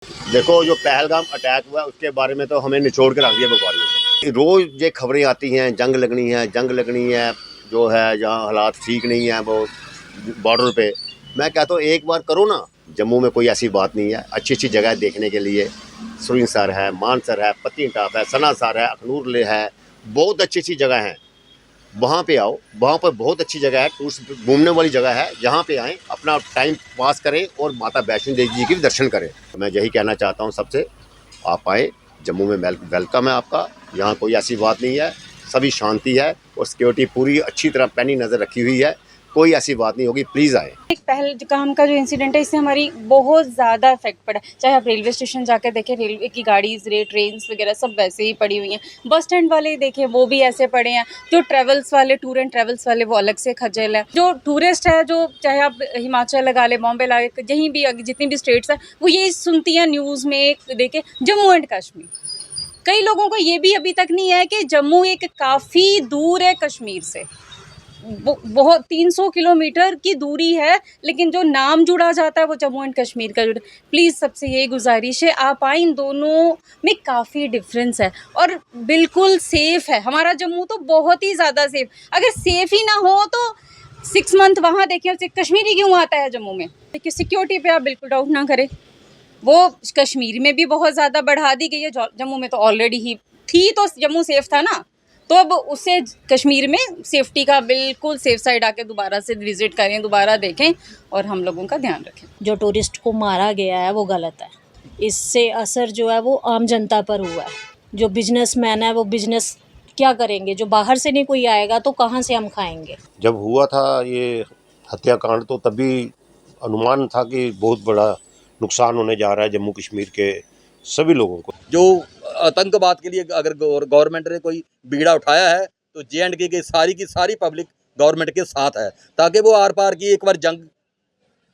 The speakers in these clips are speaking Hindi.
देखो, जो पहलगाम अटैक हुआ उसके बारे में तो हमें निचोड़ के रख दिया व्यापारियों ने। रोज़ ये खबरें आती हैं, जंग लगनी है, जो है जहाँ हालात ठीक नहीं है वो बॉर्डर पे। मैं कहता हूँ एक बार करो ना। जम्मू में कोई ऐसी बात नहीं है, अच्छी अच्छी जगह देखने के लिए। सरिस्सर है, मानसर है, पत्नीटॉप है, सनासर है, अखनूर ले है, बहुत अच्छी अच्छी जगह हैं। वहाँ पे आओ, वहाँ पर बहुत अच्छी जगह है, टूरिस्ट घूमने वाली जगह है। जहाँ पे आएँ, अपना टाइम पास करें और माता वैष्णो देवी जी के भी दर्शन करें। मैं यही कहना चाहता हूँ सबसे, आप आएँ, जम्मू में वेलकम है आपका। यहाँ कोई ऐसी बात नहीं है, सभी शांति है और सिक्योरिटी पूरी अच्छी तरह पैनी नज़र रखी हुई है। कोई ऐसी बात नहीं होगी, प्लीज़ आएँ। एक पहलगाम का जो इंसिडेंट है, इससे हमारी बहुत ज़्यादा इफेक्ट पड़ा। चाहे आप रेलवे स्टेशन जाकर देखें, रेलवे की गाड़ीज ट्रेन्स वगैरह सब वैसे ही पड़ी हुई हैं। बस स्टैंड वाले देखें, वो भी ऐसे पड़े हैं। जो ट्रेवल्स वाले, टूर एंड ट्रेवल्स वाले, वो अलग से खज्जल है। जो टूरिस्ट है, जो चाहे आप हिमाचल लगा ले, बॉम्बे लगा ले, कहीं भी जितनी भी स्टेट्स हैं, वो ये सुनती हैं न्यूज़ में देखे जम्मू एंड कश्मीर। कई लोगों को ये भी अभी तक नहीं है कि जम्मू एक काफ़ी दूर है कश्मीर से, बहुत 300 किलोमीटर की दूरी है, लेकिन जो नाम जुड़ा जाता है वो जम्मू एंड कश्मीर का जुड़ा। प्लीज़ सबसे यही गुजारिश है, आप आए, इन दोनों में काफ़ी डिफरेंस है और बिल्कुल सेफ़ है। हमारा जम्मू तो बहुत ही ज़्यादा सेफ़। अगर सेफ़ ही ना हो तो 6 मंथ वहाँ देखिए, कश्मीरी क्यों आता है जम्मू में? देखिए, सिक्योरिटी पे आप बिल्कुल डाउट ना करें, वो कश्मीर में भी बहुत ज़्यादा बढ़ा दी गई है। जम्मू में तो ऑलरेडी ही थी, तो जम्मू सेफ़ था ना, तो अब उससे कश्मीर में सेफ्टी का बिल्कुल सेफ साइड आके दोबारा से विज़िट करें, दोबारा देखें और हम लोगों का ध्यान रखें। जो टूरिस्ट को मारा गया है वो गलत है। इससे असर जो है वो आम जनता पर हुआ है। जो बिजनेसमैन है वो बिजनेस क्या करेंगे? जो बाहर से नहीं कोई आएगा तो कहाँ से हम खाएंगे? जब हुआ था ये हत्याकांड तो तभी अनुमान था कि बहुत बड़ा नुकसान होने जा रहा है जम्मू कश्मीर के सभी लोगों को। जो आतंकवाद के लिए अगर गवर्नमेंट ने कोई बीड़ा उठाया है तो JNK की सारी पब्लिक गवर्नमेंट के साथ है, ताकि वो आर पार की एक बार जंग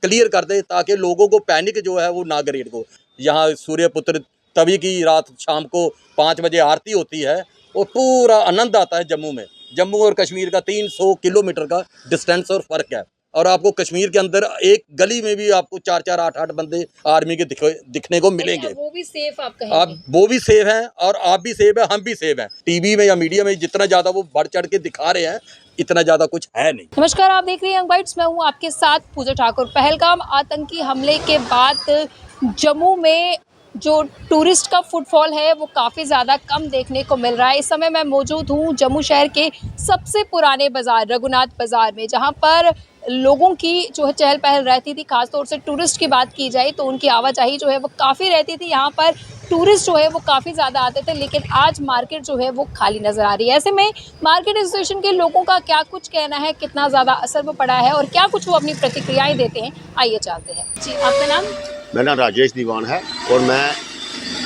क्लियर कर दे, ताकि लोगों को पैनिक जो है वो ना ग्रेड को। यहाँ सूर्यपुत्र तभी की रात शाम को 5 बजे आरती होती है और पूरा आनंद आता है जम्मू में। जम्मू और कश्मीर का 300 किलोमीटर का डिस्टेंस और फ़र्क है, और आपको कश्मीर के अंदर एक गली में भी आपको 4-4, 8-8 बंदे आर्मी के दिखने को मिलेंगे। वो भी सेफ आप कहेंगे? आप वो भी सेफ हैं और आप भी सेफ हैं, हम भी सेफ हैं। टीवी में या मीडिया में जितना ज़्यादा वो बढ़ चढ़ के दिखा रहे हैं, इतना ज़्यादा कुछ है नहीं। नमस्कार, आप देख रहे हैं यंग बाइट्स, मैं हूँ आपके साथ पूजा ठाकुर। पहलगाम आतंकी हमले के बाद जम्मू में जो टूरिस्ट का फुटफॉल है वो काफ़ी ज़्यादा कम देखने को मिल रहा है। इस समय मैं मौजूद हूँ जम्मू शहर के सबसे पुराने बाज़ार रघुनाथ बाज़ार में, जहाँ पर लोगों की जो है चहल पहल रहती थी। खासतौर से टूरिस्ट की बात की जाए तो उनकी आवाजाही जो है वो काफ़ी रहती थी। यहाँ पर टूरिस्ट जो है वो काफ़ी ज़्यादा आते थे, लेकिन आज मार्केट जो है वो खाली नज़र आ रही है। ऐसे में मार्केट एसोसिएशन के लोगों का क्या कुछ कहना है, कितना ज़्यादा असर वो पड़ा है और क्या कुछ वो अपनी प्रतिक्रियाएँ देते हैं, आइए जानते हैं। जी, आपका नाम? मेरा नाम राजेश दीवान है और मैं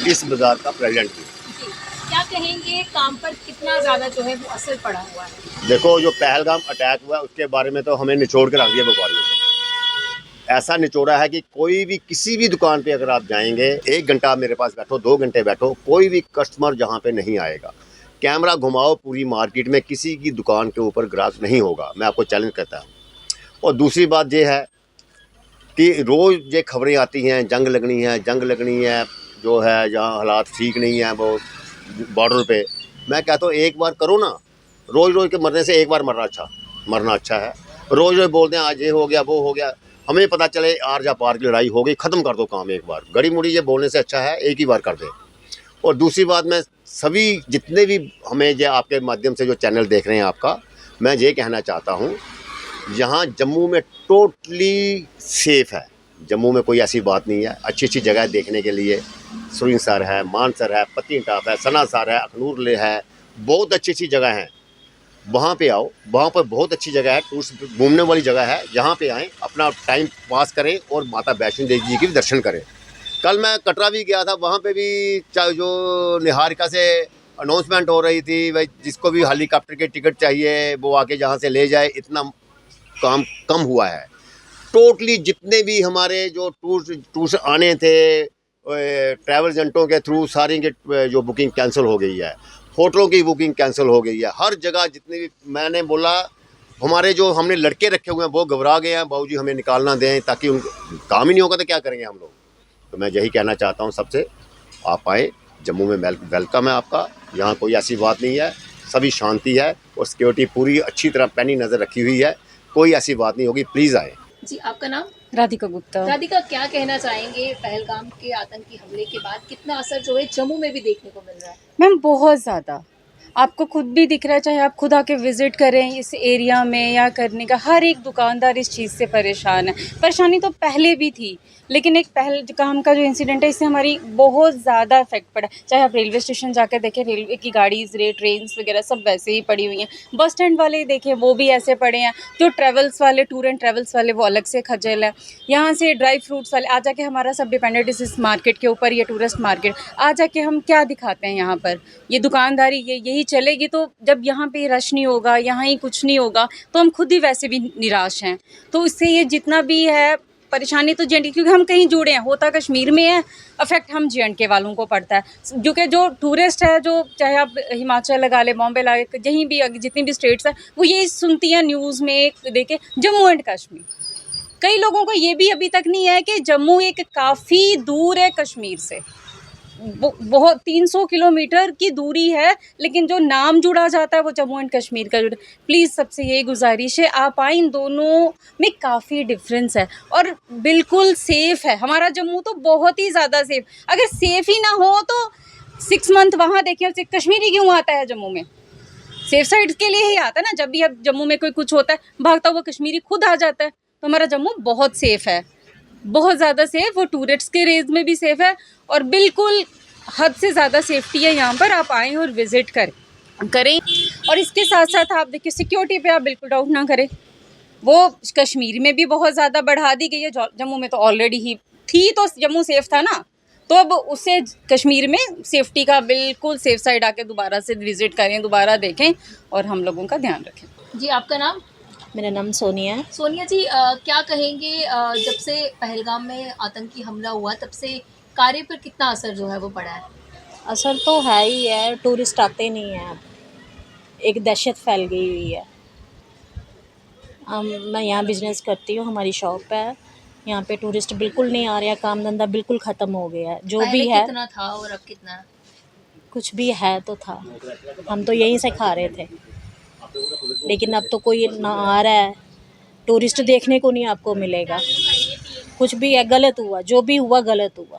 इस बाज़ार का प्रेसिडेंट हूँ। क्या कहेंगे, काम पर कितना ज़्यादा जो है वो असर पड़ा हुआ है? देखो, जो पहलगाम अटैक हुआ उसके बारे में तो हमें निचोड़ के रख दिया व्यापारियों ने। ऐसा निचोड़ा है कि कोई भी किसी भी दुकान पे अगर आप जाएंगे, 1 घंटा मेरे पास बैठो, 2 घंटे बैठो, कोई भी कस्टमर जहाँ पे नहीं आएगा। कैमरा घुमाओ पूरी मार्केट में, किसी की दुकान के ऊपर ग्राहक नहीं होगा, मैं आपको चैलेंज करता हूँ। और दूसरी बात ये है कि रोज़ ये खबरें आती हैं, जंग लगनी है, जो है जहाँ हालात ठीक नहीं है वो बॉर्डर पे। मैं कहता हूँ एक बार करो ना। रोज़ के मरने से एक बार मरना अच्छा है। रोज़ बोलते हैं आज ये हो गया, वो हो गया, हमें पता चले आर जा पार की लड़ाई हो गई, ख़त्म कर दो काम एक बार। गड़ी मुड़ी ये बोलने से अच्छा है एक ही बार कर दे। और दूसरी बात, मैं सभी जितने भी हमें ये आपके माध्यम से जो चैनल देख रहे हैं आपका, मैं ये कहना चाहता हूँ, यहाँ जम्मू में टोटली सेफ़ है। जम्मू में कोई ऐसी बात नहीं है, अच्छी अच्छी जगह देखने के लिए। सरिस्सर है, मानसर है, पत्नीटॉप है, सनासर है, अखनूर ले है, बहुत अच्छी अच्छी जगह हैं। वहाँ पे आओ, वहाँ पर बहुत अच्छी जगह है, टूरिस्ट घूमने वाली जगह है। जहाँ पे आएँ, अपना टाइम पास करें और माता वैष्णो देवी जी के भी दर्शन करें। कल मैं कटरा भी गया था, वहाँ पे भी जो निहारिका से अनाउंसमेंट हो रही थी, भाई जिसको भी हेलीकॉप्टर की टिकट चाहिए वो आके जहाँ से ले जाए, इतना काम कम हुआ है। टोटली जितने भी हमारे जो टूर्स आने थे ट्रैवल एजेंटों के थ्रू, सारी की जो बुकिंग कैंसिल हो गई है। होटलों की बुकिंग कैंसिल हो गई है। हर जगह जितने भी, मैंने बोला हमारे जो हमने लड़के रखे हुए हैं वो घबरा गए हैं, बाबूजी हमें निकालना दें, ताकि उनको काम ही नहीं होगा तो क्या करेंगे हम लोग। तो मैं यही कहना चाहता हूँ सबसे, आप आए, जम्मू में वेलकम है आपका। यहाँ कोई ऐसी बात नहीं है, सभी शांति है और सिक्योरिटी पूरी अच्छी तरह पैनी नज़र रखी हुई है, कोई ऐसी बात नहीं होगी, प्लीज़ आए। जी, आपका नाम? राधिका गुप्ता। राधिका, क्या कहना चाहेंगे पहलगाम के आतंकी हमले के बाद कितना असर जो है जम्मू में भी देखने को मिल रहा है? मैम बहुत ज़्यादा, आपको खुद भी दिख रहा है, चाहे आप खुद आके विज़िट करें इस एरिया में या करने का, हर एक दुकानदार इस चीज़ से परेशान है। परेशानी तो पहले भी थी, लेकिन एक पहलगाम का जो इंसिडेंट है इससे हमारी बहुत ज़्यादा इफेक्ट पड़ा। चाहे आप रेलवे स्टेशन जाकर देखें, रेलवे की गाड़ीज़ ट्रेन्स वगैरह सब वैसे ही पड़ी हुई हैं। बस स्टैंड वाले देखें, वो भी ऐसे पड़े हैं। जो ट्रेवल्स वाले, टूर एंड ट्रेवल्स वाले, वो अलग से खज्जल है। यहाँ से ड्राई फ्रूट्स वाले आ जाके, हमारा सब डिपेंडेंट इस मार्केट के ऊपर, ये टूरिस्ट मार्केट आ जाके हम क्या दिखाते हैं यहाँ पर, ये दुकानदारी यही चलेगी। तो जब यहाँ पे रश नहीं होगा, यहाँ ही कुछ नहीं होगा, तो हम खुद ही वैसे भी निराश हैं। तो इससे ये जितना भी है परेशानी तो जे, क्योंकि हम कहीं जुड़े हैं, होता कश्मीर में है, अफेक्ट हम जे वालों को पड़ता है। क्योंकि जो टूरिस्ट है, जो चाहे आप हिमाचल लगा ले, बॉम्बे लगा ले, कहीं भी जितनी भी स्टेट्स हैं, वो यही सुनती हैं न्यूज़ में देखे जम्मू एंड कश्मीर। कई लोगों को ये भी अभी तक नहीं है कि जम्मू एक काफ़ी दूर है कश्मीर से, बहुत 300 किलोमीटर की दूरी है, लेकिन जो नाम जुड़ा जाता है वो जम्मू एंड कश्मीर का जुड़ा। प्लीज़ सबसे यही गुजारिश है, आप आए, इन दोनों में काफ़ी डिफरेंस है और बिल्कुल सेफ़ है। हमारा जम्मू तो बहुत ही ज़्यादा सेफ़, अगर सेफ़ ही ना हो तो 6 मंथ वहाँ देखिए, और कश्मीरी क्यों आता है जम्मू में? सेफ साइड के लिए ही आता है ना। जब भी अब जम्मू में कोई कुछ होता है, भागता हुआ कश्मीरी खुद आ जाता है। तो हमारा जम्मू बहुत सेफ़ है, बहुत ज़्यादा सेफ़, वो टूरिस्ट के रेंज में भी सेफ़ है और बिल्कुल हद से ज़्यादा सेफ्टी है यहाँ पर। आप आएँ और विज़िट करें। और इसके साथ साथ आप देखिए, सिक्योरिटी पे आप बिल्कुल डाउट ना करें, वो कश्मीर में भी बहुत ज़्यादा बढ़ा दी गई है। जम्मू में तो ऑलरेडी ही थी, तो जम्मू सेफ़ था ना, तो अब उससे कश्मीर में सेफ्टी का बिल्कुल सेफ साइड आके दोबारा से विज़िट करें, दोबारा देखें और हम लोगों का ध्यान रखें। जी, आपका नाम? मेरा नाम सोनिया है। सोनिया जी, क्या कहेंगे जब से पहलगाम में आतंकी हमला हुआ तब से कार्य पर कितना असर जो है वो पड़ा है? असर तो है ही है, टूरिस्ट आते नहीं हैं, अब एक दहशत फैल गई हुई है। मैं यहाँ बिज़नेस करती हूँ, हमारी शॉप है, यहाँ पे टूरिस्ट बिल्कुल नहीं आ रहे हैं, काम धंधा बिल्कुल ख़त्म हो गया है। जो भी है, कितना था और अब कितना है? कुछ भी है तो था, हम तो यहीं से खा रहे थे, लेकिन अब तो कोई ना आ रहा है, टूरिस्ट देखने को नहीं आपको मिलेगा। कुछ भी है, गलत हुआ, जो भी हुआ गलत हुआ।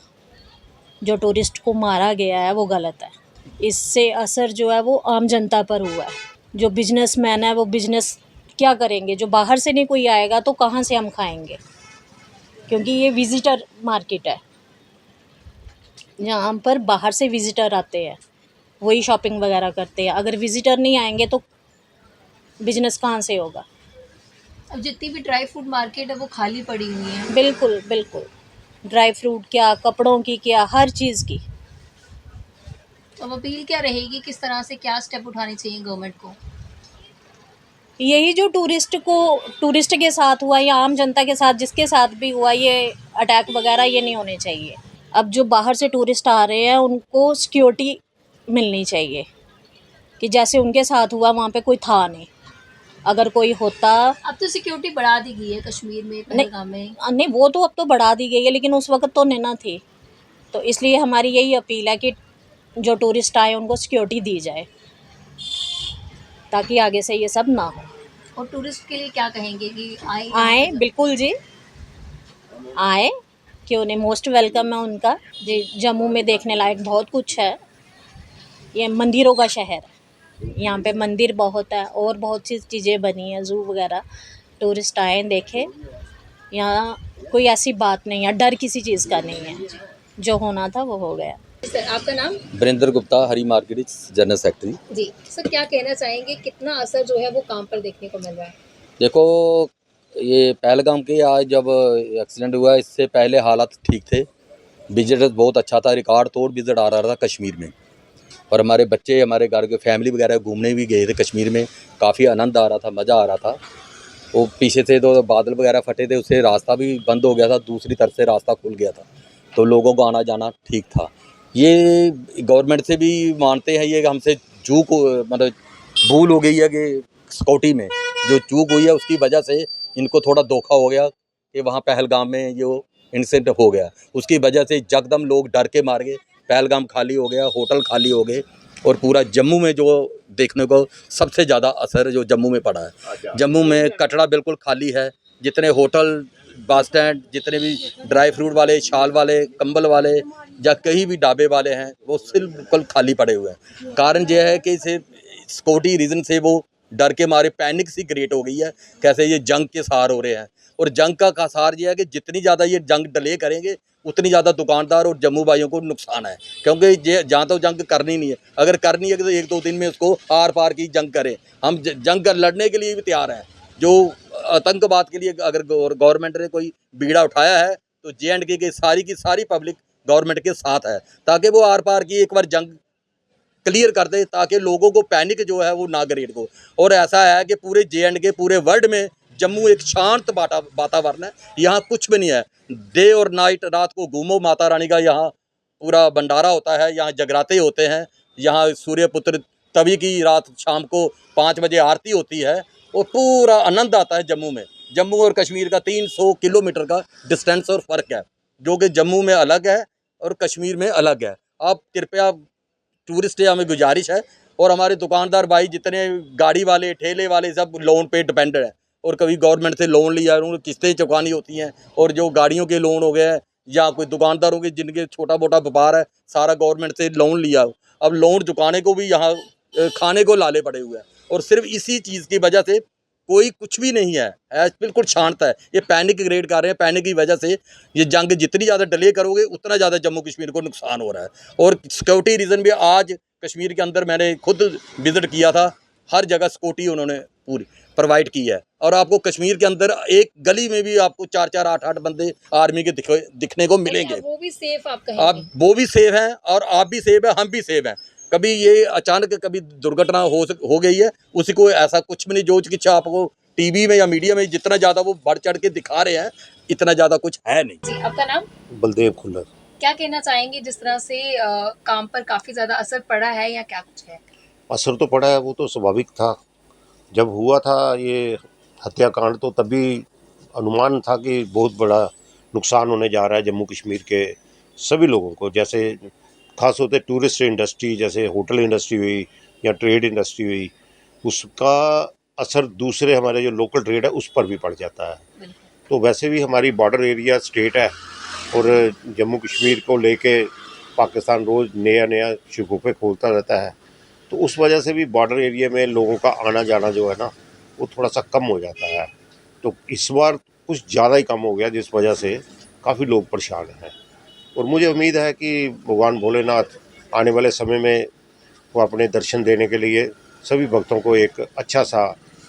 जो टूरिस्ट को मारा गया है वो गलत है। इससे असर जो है वो आम जनता पर हुआ है। जो बिजनेसमैन है वो बिजनेस क्या करेंगे? जो बाहर से नहीं कोई आएगा तो कहाँ से हम खाएंगे? क्योंकि ये विज़िटर मार्केट है, यहाँ पर बाहर से विज़िटर आते हैं, वही शॉपिंग वगैरह करते हैं। अगर विज़िटर नहीं आएंगे तो बिजनेस कहाँ से होगा? अब जितनी भी ड्राई फ्रूट मार्केट है वो खाली पड़ी हुई है। बिल्कुल बिल्कुल, ड्राई फ्रूट क्या, कपड़ों की क्या, हर चीज़ की। अब अपील क्या रहेगी, किस तरह से क्या स्टेप उठाने चाहिए गवर्नमेंट को? यही जो टूरिस्ट के साथ हुआ या आम जनता के साथ, जिसके साथ भी हुआ, ये अटैक वगैरह ये नहीं होने चाहिए। अब जो बाहर से टूरिस्ट आ रहे हैं उनको सिक्योरिटी मिलनी चाहिए कि जैसे उनके साथ हुआ, वहाँ पे कोई था नहीं। अगर कोई होता, अब तो सिक्योरिटी बढ़ा दी गई है कश्मीर में, पहलगाम में। नहीं वो तो अब तो बढ़ा दी गई है, लेकिन उस वक्त तो नहीं थी। तो इसलिए हमारी यही अपील है कि जो टूरिस्ट आए उनको सिक्योरिटी दी जाए, ताकि आगे से ये सब ना हो। और टूरिस्ट के लिए क्या कहेंगे कि आए, बिल्कुल जी, आए, क्यों नहीं, मोस्ट वेलकम है उनका जी। जम्मू में देखने लायक बहुत कुछ है, ये मंदिरों का शहर है, यहाँ पे मंदिर बहुत है और बहुत सी चीज़ें बनी हैं, जू वगैरह। टूरिस्ट आए, देखें, यहाँ कोई ऐसी बात नहीं है, डर किसी चीज़ का नहीं है, जो होना था वो हो गया। सर, आपका नाम? वीरेंद्र गुप्ता, हरी मार्केट जनरल सेक्रेटरी। जी सर, क्या कहना चाहेंगे, कितना असर जो है वो काम पर देखने को मिल रहा है? देखो, ये पहलगाम के आज जब एक्सीडेंट हुआ, इससे पहले हालात ठीक थे, विजिट बहुत अच्छा था, रिकॉर्ड तोड़ विजिट आ रहा था कश्मीर में। और हमारे बच्चे, हमारे घर के फैमिली वगैरह घूमने भी गए थे कश्मीर में, काफ़ी आनंद आ रहा था, मज़ा आ रहा था। वो पीछे से तो बादल वगैरह फटे थे, उससे रास्ता भी बंद हो गया था, दूसरी तरफ से रास्ता खुल गया था, तो लोगों को आना जाना ठीक था। ये गवर्नमेंट से भी मानते हैं, ये हमसे चूक, मतलब भूल हो गई है कि सिक्योरिटी में जो चूक हुई है उसकी वजह से इनको थोड़ा धोखा हो गया कि वहाँ पहलगाम में जो इंसिडेंट हो गया, उसकी वजह से जकदम लोग डर के मार गए। पहलगाम खाली हो गया, होटल खाली हो गए और पूरा जम्मू में जो देखने को सबसे ज़्यादा असर जो जम्मू में पड़ा है। जम्मू में कटरा बिल्कुल खाली है। जितने होटल, बस स्टैंड, जितने भी ड्राई फ्रूट वाले, शाल वाले, कंबल वाले या कहीं भी ढाबे वाले हैं, वो सिर्फ बिल्कुल खाली पड़े हुए हैं। कारण यह है कि इसे सिक्योरिटी रीज़न से वो डर के मारे पैनिक सी क्रिएट हो गई है, कैसे ये जंग के सार हो रहे हैं। और जंग का सार ये है कि जितनी ज़्यादा ये जंग डिले करेंगे उतनी ज़्यादा दुकानदार और जम्मू भाइयों को नुकसान है, क्योंकि ये जहाँ तो जंग करनी नहीं है। अगर करनी है तो 1-2 दिन में उसको आर पार की जंग करें। हम जंग लड़ने के लिए भी तैयार हैं। जो आतंकवाद के लिए अगर गवर्नमेंट ने कोई बीड़ा उठाया है तो JNK की सारी पब्लिक गवर्नमेंट के साथ है, ताकि वो आर पार की एक बार जंग क्लियर कर दे, ताकि लोगों को पैनिक जो है वो ना क्रिएट हो। और ऐसा है कि पूरे JNK, पूरे वर्ल्ड में जम्मू एक शांत वातावरण है। यहाँ कुछ भी नहीं है। डे और नाइट, रात को घूमो, माता रानी का यहाँ पूरा भंडारा होता है, यहाँ जगराते होते हैं, यहाँ सूर्यपुत्र तभी की रात शाम को 5 बजे आरती होती है और पूरा आनंद आता है जम्मू में। जम्मू और कश्मीर का 300 किलोमीटर का डिस्टेंस और फ़र्क है, जो कि जम्मू में अलग है और कश्मीर में अलग है। आप कृपया टूरिस्ट है, हमें गुजारिश है, और हमारे दुकानदार भाई जितने गाड़ी वाले, ठेले वाले, सब लोन पे डिपेंड है और कभी गवर्नमेंट से लोन लिया, उनको किस्तें चुकानी होती हैं। और जो गाड़ियों के लोन हो गए हैं या कोई दुकानदारों के जिनके छोटा मोटा व्यापार है, सारा गवर्नमेंट से लोन लिया। अब लोन चुकाने को भी यहाँ खाने को लाले पड़े हुए हैं। और सिर्फ इसी चीज़ की वजह से कोई कुछ भी नहीं है, बिल्कुल शांत है। ये पैनिक क्रिएट कर रहे हैं। पैनिक की वजह से ये जंग जितनी ज़्यादा डिले करोगे उतना ज़्यादा जम्मू कश्मीर को नुकसान हो रहा है। और सिक्योरिटी रीज़न भी आज कश्मीर के अंदर मैंने खुद विज़िट किया था, हर जगह सिक्योरिटी उन्होंने पूरी प्रोवाइड की है। और आपको कश्मीर के अंदर एक गली में भी आपको 4-4, 8-8 बंदे आर्मी के दिखने को मिलेंगे। वो भी सेफ आप कहेंगे? आप वो भी सेफ हैं और आप भी सेफ हैं, हम भी सेफ हैं। कभी ये अचानक कभी दुर्घटना हो गई है, उसी को ऐसा कुछ भी नहीं। जो कि आपको टीवी में या मीडिया में जितना ज़्यादा वो बढ़ चढ़ के दिखा रहे हैं, इतना ज़्यादा कुछ है नहीं। जी, आपका नाम? बलदेव खुल्लर। क्या कहना चाहेंगे जिस तरह से काम पर काफ़ी ज़्यादा असर पड़ा है या क्या कुछ है? असर तो पड़ा है, वो तो स्वाभाविक था। जब हुआ था ये हत्याकांड तो तभी अनुमान था कि बहुत बड़ा नुकसान होने जा रहा है जम्मू कश्मीर के सभी लोगों को। जैसे खास होते टूरिस्ट इंडस्ट्री, जैसे होटल इंडस्ट्री हुई या ट्रेड इंडस्ट्री हुई, उसका असर दूसरे हमारे जो लोकल ट्रेड है उस पर भी पड़ जाता है। तो वैसे भी हमारी बॉर्डर एरिया स्टेट है और जम्मू कश्मीर को लेके पाकिस्तान रोज़ नया शगुफे खोलता रहता है। तो उस वजह से भी बॉर्डर एरिया में लोगों का आना जाना जो है ना वो थोड़ा सा कम हो जाता है। तो इस बार कुछ ज़्यादा ही कम हो गया, जिस वजह से काफ़ी लोग परेशान हैं। और मुझे उम्मीद है कि भगवान भोलेनाथ आने वाले समय में वो अपने दर्शन देने के लिए सभी भक्तों को एक अच्छा सा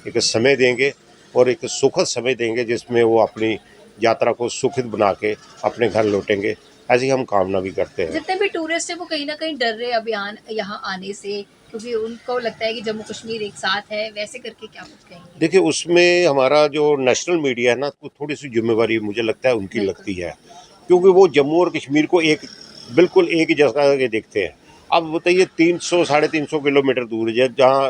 एक समय देंगे और एक सुखद समय देंगे, जिसमें वो अपनी यात्रा को सुखद बना के अपने घर लौटेंगे। ऐसी हम कामना भी करते हैं। जितने भी टूरिस्ट हैं वो कहीं ना कहीं डर रहे हैं अभियान यहाँ आने से, क्योंकि उनको लगता है कि जम्मू कश्मीर एक साथ है। वैसे करके क्या कुछ कहेंगे? देखिए, उसमें हमारा जो नेशनल मीडिया है ना, तो थोड़ी सी जिम्मेवारी मुझे लगता है उनकी लगती है, क्योंकि वो जम्मू और कश्मीर को बिल्कुल एक ही जगह के देखते हैं। अब बताइए 300-350 किलोमीटर दूर है जहाँ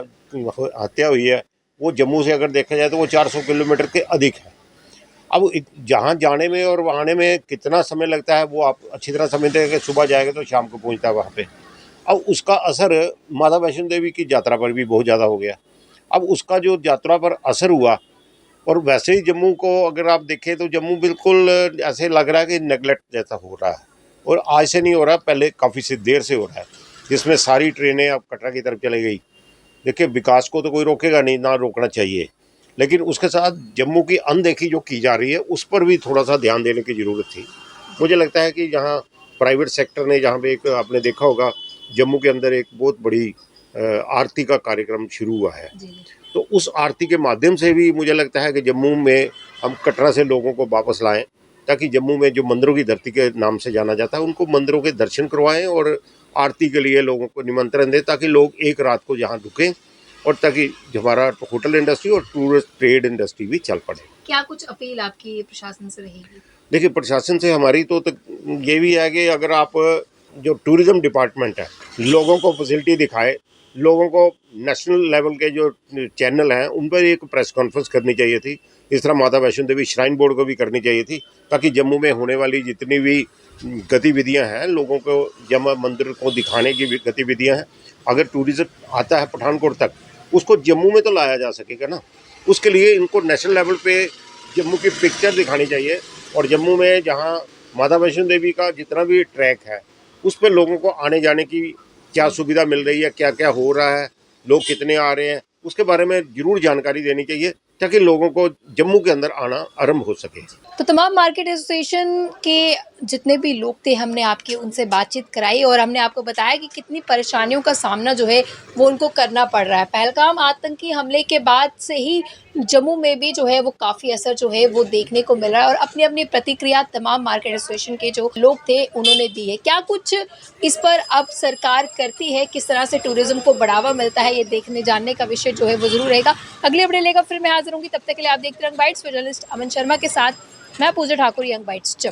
हत्या हुई है, वो जम्मू से अगर देखा जाए तो वो 400 किलोमीटर के अधिक है। अब जहाँ जाने में और आने में कितना समय लगता है वो आप अच्छी तरह समझते हैं कि सुबह जाएगा तो शाम को पहुँचता है वहाँ पे। अब उसका असर माता वैष्णो देवी की यात्रा पर भी बहुत ज़्यादा हो गया। अब उसका जो यात्रा पर असर हुआ, और वैसे ही जम्मू को अगर आप देखें तो जम्मू बिल्कुल ऐसे लग रहा है कि नेगलेक्ट जैसा हो रहा है। और आज से नहीं हो रहा, पहले काफ़ी से देर से हो रहा है, जिसमें सारी ट्रेनें अब कटरा की तरफ चली गई। देखिए, विकास को तो कोई रोकेगा नहीं, ना रोकना चाहिए, लेकिन उसके साथ जम्मू की अनदेखी जो की जा रही है उस पर भी थोड़ा सा ध्यान देने की ज़रूरत थी। मुझे लगता है कि जहाँ प्राइवेट सेक्टर ने, जहाँ पे एक आपने देखा होगा जम्मू के अंदर एक बहुत बड़ी आरती का कार्यक्रम शुरू हुआ है, तो उस आरती के माध्यम से भी मुझे लगता है कि जम्मू में हम कटरा से लोगों को वापस लाएं, ताकि जम्मू में जो मंदिरों की धरती के नाम से जाना जाता है उनको मंदिरों के दर्शन करवाएं और आरती के लिए लोगों को निमंत्रण दें, ताकि लोग एक रात को यहाँ रुकें और ताकि हमारा होटल इंडस्ट्री और टूरिस्ट ट्रेड इंडस्ट्री भी चल पड़े। क्या कुछ अपील आपकी प्रशासन से रहेगी? देखिए, प्रशासन से हमारी तो ये भी है कि अगर आप जो टूरिज़्म डिपार्टमेंट है लोगों को फैसिलिटी दिखाए लोगों को नेशनल लेवल के जो चैनल हैं उन पर एक प्रेस कॉन्फ्रेंस करनी चाहिए थी। इस तरह माता वैष्णो देवी श्राइन बोर्ड को भी करनी चाहिए थी, ताकि जम्मू में होने वाली जितनी भी गतिविधियां हैं, लोगों को जम्मू मंदिर को दिखाने की गतिविधियां हैं, अगर टूरिज्म आता है पठानकोट तक, उसको जम्मू में तो लाया जा सकेगा ना। उसके लिए इनको नेशनल लेवल पे जम्मू की पिक्चर दिखानी चाहिए, और जम्मू में जहाँ माता वैष्णो देवी का जितना भी ट्रैक है उस पर लोगों को आने जाने की क्या सुविधा मिल रही है, क्या क्या हो रहा है, लोग कितने आ रहे हैं, उसके बारे में जरूर जानकारी देनी चाहिए, ताकि लोगों को जम्मू के अंदर आना आरंभ हो सके। तो तमाम मार्केट एसोसिएशन के जितने भी लोग थे, हमने आपकी उनसे बातचीत कराई और हमने आपको बताया कि कितनी परेशानियों का सामना जो है वो उनको करना पड़ रहा है। पहलगाम आतंकी हमले के बाद से ही जम्मू में भी जो है वो काफ़ी असर जो है वो देखने को मिल रहा है, और अपनी अपनी प्रतिक्रिया तमाम मार्केट एसोसिएशन के जो लोग थे उन्होंने दी है। क्या कुछ इस पर अब सरकार करती है, किस तरह से टूरिज्म को बढ़ावा मिलता है, ये देखने जानने का विषय जो है वो जरूर रहेगा। अगले अपडेट लेकर फिर मैं हाजिर होंगी, तब तक के लिए आप देखते रहें यंग बाइट्स। जर्नलिस्ट अमन शर्मा के साथ मैं पूजा ठाकुर, यंग बाइट्स।